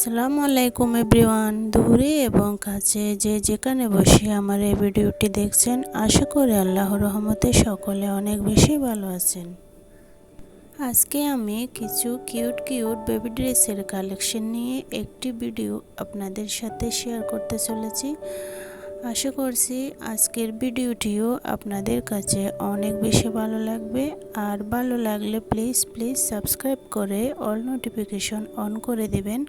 আসসালামু আলাইকুম এভরিওয়ান। দূরে এবং কাছে যে যেখানে বসে আমার এই ভিডিওটি দেখছেন, আশা করি আল্লাহর রহমতে সকলে অনেক বেশি ভালো আছেন। আজকে আমি কিছু কিউট বেবি ড্রেসের কালেকশন নিয়ে একটি ভিডিও আপনাদের সাথে শেয়ার করতে চলেছি। আশা করছি আজকের ভিডিওটিও আপনাদের কাছে অনেক বেশি ভালো লাগবে। আর ভালো লাগলে প্লিজ সাবস্ক্রাইব করে অল নোটিফিকেশন অন করে দিবেন,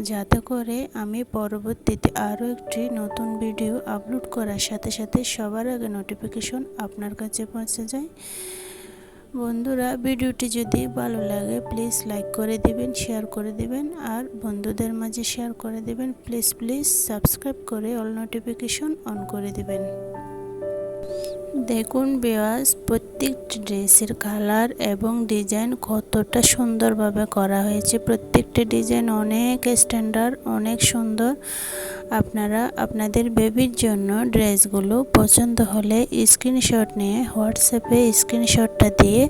যাতে করে আমি পরবর্তীতে আরও একটি নতুন ভিডিও আপলোড করার সাথে সাথে সবার আগে নোটিফিকেশন আপনার কাছে পৌঁছে যায়। বন্ধুরা, ভিডিওটি যদি ভালো লাগে প্লিজ লাইক করে দিবেন, শেয়ার করে দিবেন আর বন্ধুদের মাঝে শেয়ার করে দিবেন। প্লিজ সাবস্ক্রাইব করে অল নোটিফিকেশন অন করে দিবেন। দেখুন ভিউয়ার্স, প্রত্যেকটি ড্রেসের কালার এবং ডিজাইন কতটা সুন্দরভাবে করা হয়েছে। প্রত্যেকটি ডিজাইন অনেক স্ট্যান্ডার্ড, অনেক সুন্দর। আপনারা আপনাদের বেবির জন্য ড্রেসগুলো পছন্দ হলে স্ক্রিনশট নিয়ে হোয়াটসঅ্যাপে স্ক্রিনশটটা দিয়ে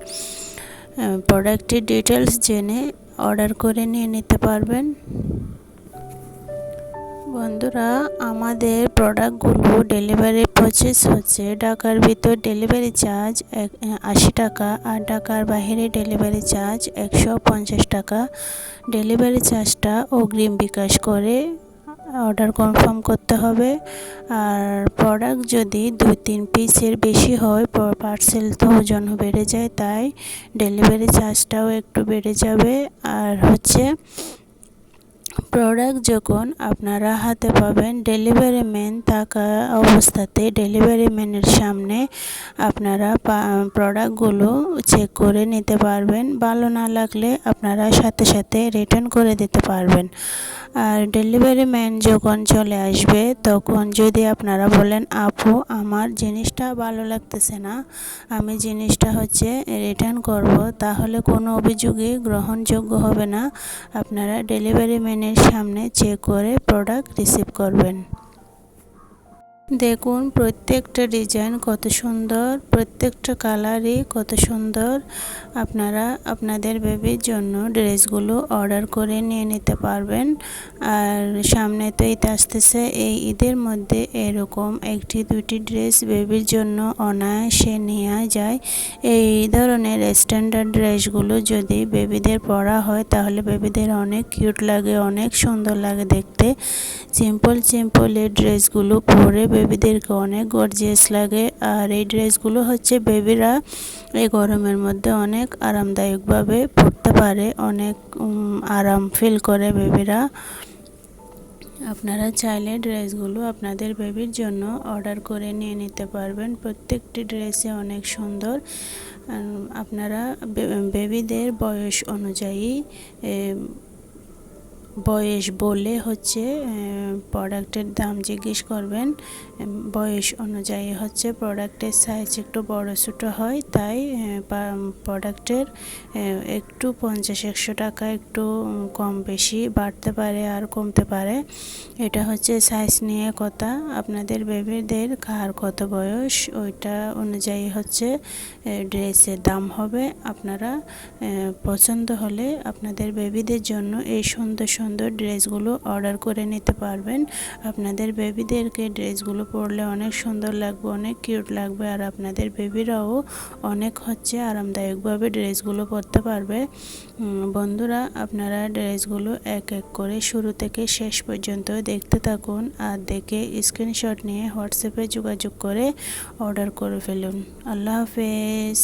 প্রোডাক্টের ডিটেলস জেনে অর্ডার করে নিয়ে নিতে পারবেন। বন্ধুরা, আমাদের প্রোডাক্টগুলো ডেলিভারি প্রসেস হচ্ছে ঢাকার ভিতর ডেলিভারি চার্জ 80 টাকা আর ঢাকার বাইরে ডেলিভারি চার্জ 150 টাকা। ডেলিভারি চার্জটা অগ্রিম বিকাশ করে অর্ডার কনফার্ম করতে হবে। আর প্রোডাক্ট যদি 2-3 পিসের বেশি হয়, পার্সেল তো ওজন বেড়ে যায়, তাই ডেলিভারি চার্জটাও একটু বেড়ে যাবে। আর প্রোডাক্ট যখন আপনারা হাতে পাবেন, ডেলিভারি ম্যান থাকা অবস্থাতে ডেলিভারি ম্যানের সামনে আপনারা প্রোডাক্টগুলো চেক করে নিতে পারবেন। ভালো না লাগলে আপনারা সাথে সাথে রিটার্ন করে দিতে পারবেন। আর ডেলিভারি ম্যান যখন চলে আসবে, তখন যদি আপনারা বলেন আপু আমার জিনিসটা ভালো লাগতেছে না, আমি জিনিসটা রিটার্ন করব, তাহলে কোনো অভিযোগই গ্রহণযোগ্য হবে না। আপনারা ডেলিভারি ম্যানের সামনে চেক করে প্রোডাক্ট রিসিভ করবেন। দেখুন প্রত্যেকটা ডিজাইন কত সুন্দর, প্রত্যেকটা কালারই কত সুন্দর। আপনারা আপনাদের বেবির জন্য ড্রেসগুলো অর্ডার করে নিয়ে নিতে পারবেন। আর সামনে তো ঈদ আসতেছে, এই ঈদের মধ্যে এরকম 1-2টি ড্রেস বেবির জন্য অনায়াসে নেওয়া যায়। এই ধরনের স্ট্যান্ডার্ড ড্রেসগুলো যদি বেবিদের পরা হয়, তাহলে বেবিদের অনেক কিউট লাগে, অনেক সুন্দর লাগে দেখতে। সিম্পল এই ড্রেসগুলো পরে বেবিদেরকে অনেক গর্জিয়াস লাগে। আর এই ড্রেসগুলো বেবিরা এই গরমের মধ্যে অনেক আরামদায়কভাবে পরতে পারে, অনেক আরাম ফিল করে বেবিরা। আপনারা চাইলে ড্রেসগুলো আপনাদের বেবির জন্য অর্ডার করে নিয়ে নিতে পারবেন। প্রত্যেকটি ড্রেসে অনেক সুন্দর। আপনারা বেবিদের বয়স অনুযায়ী বয়স বলে প্রোডাক্টের দাম জিজ্ঞেস করবেন। বয়স অনুযায়ী প্রোডাক্টের সাইজ একটু বড় ছোটো হয়, তাই প্রোডাক্টের একটু 50-100 টাকা একটু কম বেশি বাড়তে পারে আর কমতে পারে। এটা সাইজ নিয়ে কথা। আপনাদের বেবিদের কার কত বয়স, ওইটা অনুযায়ী ড্রেসের দাম হবে। আপনারা পছন্দ হলে আপনাদের বেবিদের জন্য এই সুন্দর ড্রেসগুলো অর্ডার করে নিতে পারবেন। আপনাদের বেবিদেরকে ড্রেসগুলো পরলে অনেক সুন্দর লাগবে, অনেক কিউট লাগবে। আর আপনাদের বেবিরাও অনেক আরামদায়কভাবে ড্রেসগুলো পরতে পারবে। বন্ধুরা, আপনারা ড্রেসগুলো এক এক করে শুরু থেকে শেষ পর্যন্ত দেখতে থাকুন আর দেখে স্ক্রিনশট নিয়ে হোয়াটসঅ্যাপে যোগাযোগ করে অর্ডার করে ফেলুন। আল্লাহ হাফেজ।